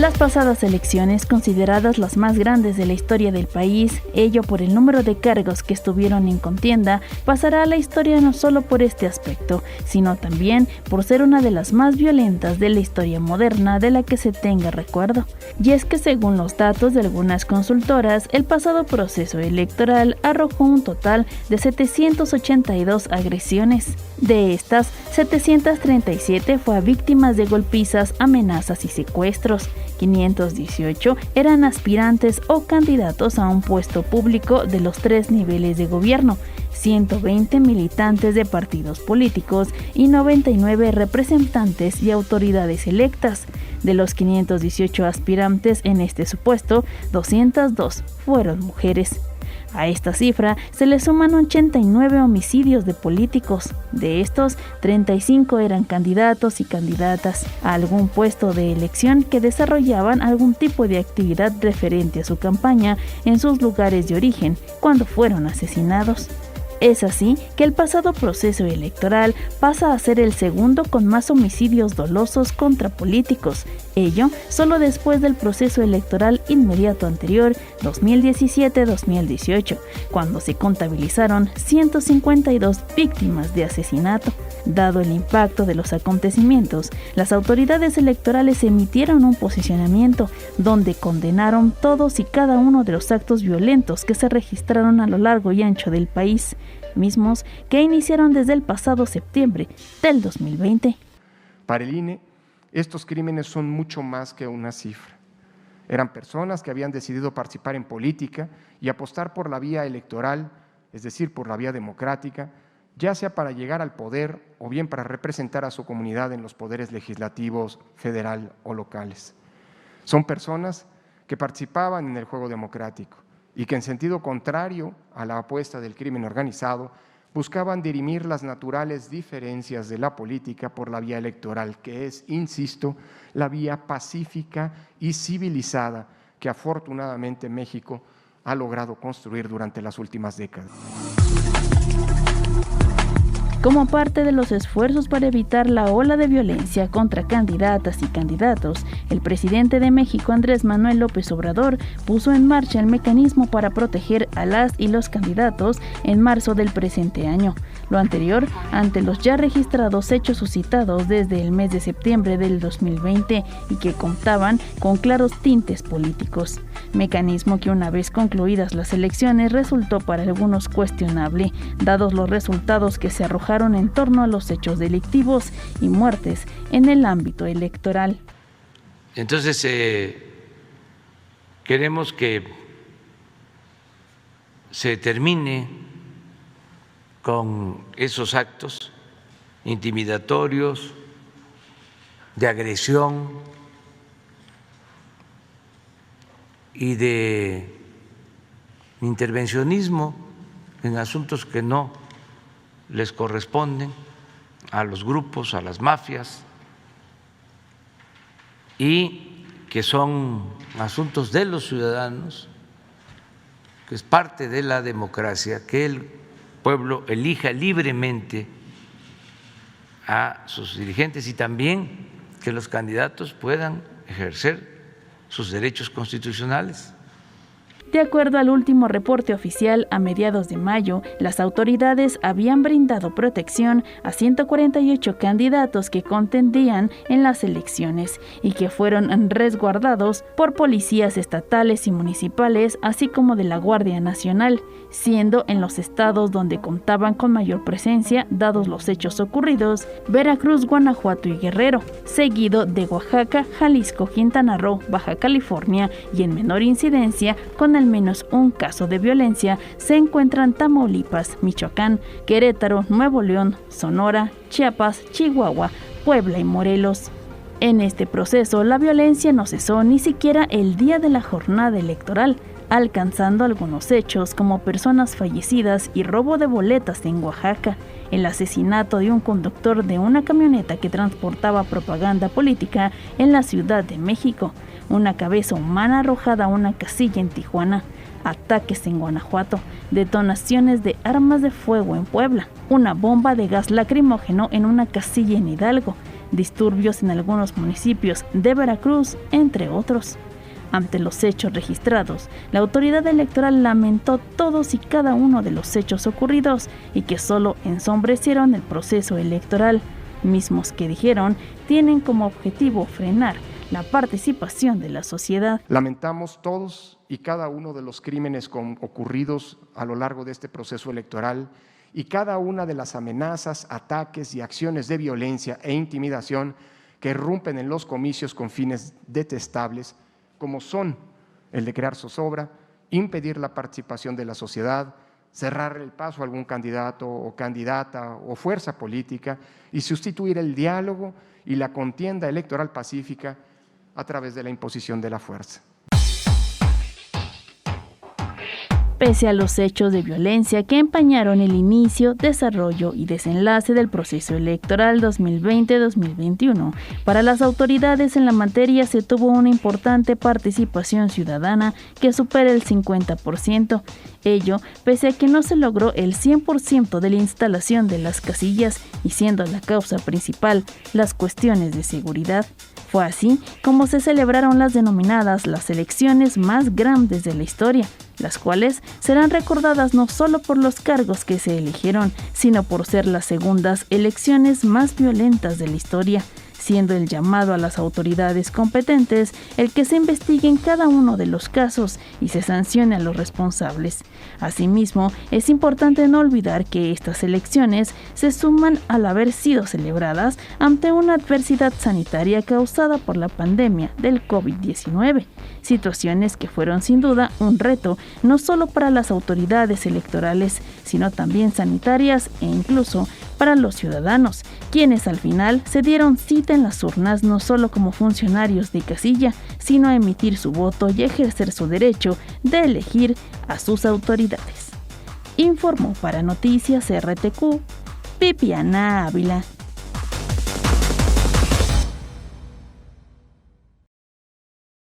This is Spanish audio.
Las pasadas elecciones, consideradas las más grandes de la historia del país, ello por el número de cargos que estuvieron en contienda, pasará a la historia no solo por este aspecto, sino también por ser una de las más violentas de la historia moderna de la que se tenga recuerdo. Y es que según los datos de algunas consultoras, el pasado proceso electoral arrojó un total de 782 agresiones. De estas, 737 fue a víctimas de golpizas, amenazas y secuestros. 518 eran aspirantes o candidatos a un puesto público de los 3 niveles de gobierno, 120 militantes de partidos políticos y 99 representantes y autoridades electas. De los 518 aspirantes en este supuesto, 202 fueron mujeres. A esta cifra se le suman 89 homicidios de políticos. De estos, 35 eran candidatos y candidatas a algún puesto de elección que desarrollaban algún tipo de actividad referente a su campaña en sus lugares de origen cuando fueron asesinados. Es así que el pasado proceso electoral pasa a ser el segundo con más homicidios dolosos contra políticos, ello solo después del proceso electoral inmediato anterior, 2017-2018, cuando se contabilizaron 152 víctimas de asesinato. Dado el impacto de los acontecimientos, las autoridades electorales emitieron un posicionamiento donde condenaron todos y cada uno de los actos violentos que se registraron a lo largo y ancho del país, mismos que iniciaron desde el pasado septiembre del 2020. Para el INE, estos crímenes son mucho más que una cifra. Eran personas que habían decidido participar en política y apostar por la vía electoral, es decir, por la vía democrática, ya sea para llegar al poder o bien para representar a su comunidad en los poderes legislativos, federal o locales. Son personas que participaban en el juego democrático y que en sentido contrario a la apuesta del crimen organizado, buscaban dirimir las naturales diferencias de la política por la vía electoral, que es, insisto, la vía pacífica y civilizada que afortunadamente México ha logrado construir durante las últimas décadas. Como parte de los esfuerzos para evitar la ola de violencia contra candidatas y candidatos, el presidente de México, Andrés Manuel López Obrador, puso en marcha el mecanismo para proteger a las y los candidatos en marzo del presente año. Lo anterior, ante los ya registrados hechos suscitados desde el mes de septiembre del 2020 y que contaban con claros tintes políticos. Mecanismo que una vez concluidas las elecciones resultó para algunos cuestionable, dados los resultados que se arrojaron en torno a los hechos delictivos y muertes en el ámbito electoral. Entonces, queremos que se termine con esos actos intimidatorios, de agresión y de intervencionismo en asuntos que no les corresponden a los grupos, a las mafias, y que son asuntos de los ciudadanos, que es parte de la democracia, que el pueblo elija libremente a sus dirigentes y también que los candidatos puedan ejercer sus derechos constitucionales. De acuerdo al último reporte oficial, a mediados de mayo, las autoridades habían brindado protección a 148 candidatos que contendían en las elecciones y que fueron resguardados por policías estatales y municipales, así como de la Guardia Nacional, siendo en los estados donde contaban con mayor presencia, dados los hechos ocurridos, Veracruz, Guanajuato y Guerrero, seguido de Oaxaca, Jalisco, Quintana Roo, Baja California y en menor incidencia, con al menos un caso de violencia, se encuentran Tamaulipas, Michoacán, Querétaro, Nuevo León, Sonora, Chiapas, Chihuahua, Puebla y Morelos. En este proceso, la violencia no cesó ni siquiera el día de la jornada electoral, alcanzando algunos hechos como personas fallecidas y robo de boletas en Oaxaca, el asesinato de un conductor de una camioneta que transportaba propaganda política en la Ciudad de México, una cabeza humana arrojada a una casilla en Tijuana, ataques en Guanajuato, detonaciones de armas de fuego en Puebla, una bomba de gas lacrimógeno en una casilla en Hidalgo, disturbios en algunos municipios de Veracruz, entre otros. Ante los hechos registrados, la autoridad electoral lamentó todos y cada uno de los hechos ocurridos y que solo ensombrecieron el proceso electoral, mismos que dijeron tienen como objetivo frenar la participación de la sociedad. Lamentamos todos y cada uno de los crímenes ocurridos a lo largo de este proceso electoral y cada una de las amenazas, ataques y acciones de violencia e intimidación que irrumpen en los comicios con fines detestables, como son el de crear zozobra, impedir la participación de la sociedad, cerrar el paso a algún candidato o candidata o fuerza política y sustituir el diálogo y la contienda electoral pacífica a través de la imposición de la fuerza. Pese a los hechos de violencia que empañaron el inicio, desarrollo y desenlace del proceso electoral 2020-2021, para las autoridades en la materia se tuvo una importante participación ciudadana que supera el 50%. Ello, pese a que no se logró el 100% de la instalación de las casillas y siendo la causa principal las cuestiones de seguridad. Fue así como se celebraron las denominadas las elecciones más grandes de la historia, las cuales serán recordadas no solo por los cargos que se eligieron, sino por ser las segundas elecciones más violentas de la historia, siendo el llamado a las autoridades competentes el que se investiguen cada uno de los casos y se sancione a los responsables. Asimismo, es importante no olvidar que estas elecciones se suman al haber sido celebradas ante una adversidad sanitaria causada por la pandemia del COVID-19, situaciones que fueron sin duda un reto no solo para las autoridades electorales, sino también sanitarias e incluso para los ciudadanos, quienes al final se dieron cita en las urnas no solo como funcionarios de casilla, sino a emitir su voto y ejercer su derecho de elegir a sus autoridades. Informó para Noticias RTQ, Viviana Ávila.